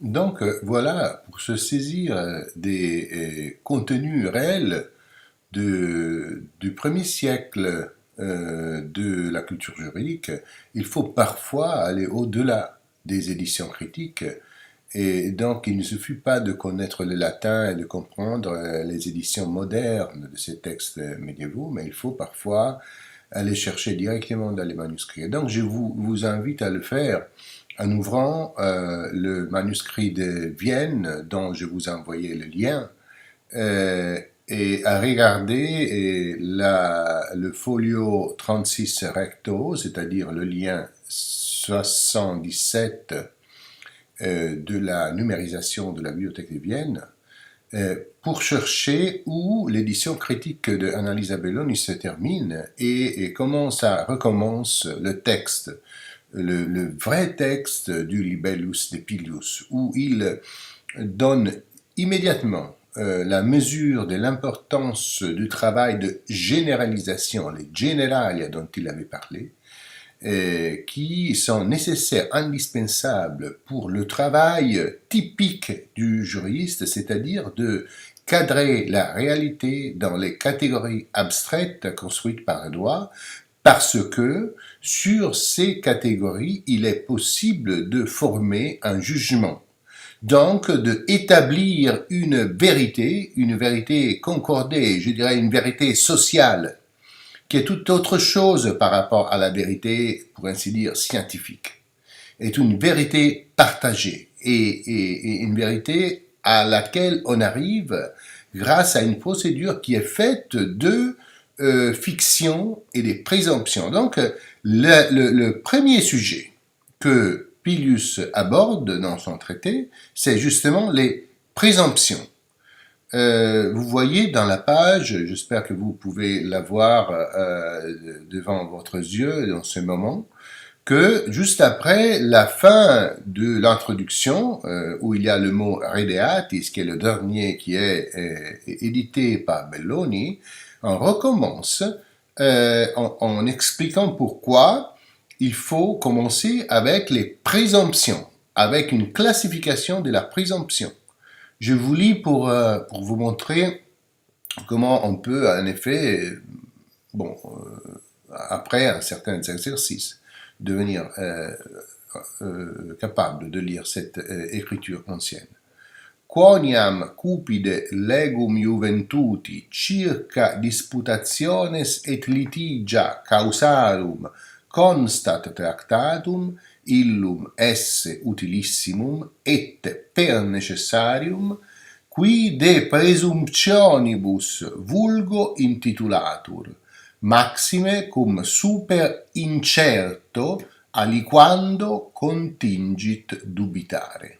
Voilà, pour se saisir des contenus réels du premier siècle de la culture juridique, il faut parfois aller au-delà des éditions critiques. Et donc, il ne suffit pas de connaître le latin et de comprendre les éditions modernes de ces textes médiévaux, mais il faut parfois aller chercher directement dans les manuscrits. Et donc, vous invite à le faire en ouvrant le manuscrit de Vienne, dont je vous ai envoyé le lien, euh, et à regarder le folio 36 recto, c'est-à-dire le lien 77 de la numérisation de la bibliothèque de Vienne, pour chercher où l'édition critique de Annalisa Belloni se termine et comment ça recommence le texte, le vrai texte du Libellus de Pilius, où il donne immédiatement la mesure de l'importance du travail de généralisation, les generalia dont il avait parlé, qui sont nécessaires, indispensables pour le travail typique du juriste, c'est-à-dire de cadrer la réalité dans les catégories abstraites construites par le droit, parce que sur ces catégories, il est possible de former un jugement. Donc, de établir une vérité concordée, je dirais une vérité sociale, qui est tout autre chose par rapport à la vérité, pour ainsi dire, scientifique, est une vérité partagée et une vérité à laquelle on arrive grâce à une procédure qui est faite de fiction et des présomptions. Donc, le premier sujet que Pilius aborde dans son traité, c'est justement les présomptions. Vous voyez dans la page, j'espère que vous pouvez la voir devant votre yeux dans ce moment, que juste après la fin de l'introduction, où il y a le mot Redeatis, qui est le dernier qui est édité par Belloni, on recommence en expliquant pourquoi il faut commencer avec les présomptions, avec une classification de la présomption. Je vous lis pour vous montrer comment on peut, en effet, après un certain exercice, devenir capable de lire cette écriture ancienne. Quoniam cupide legum juventuti circa disputationes et litigia causarum constat tractatum, illum esse utilissimum et per necessarium, qui de presumptionibus vulgo intitulatur, maxime cum super incerto aliquando contingit dubitare.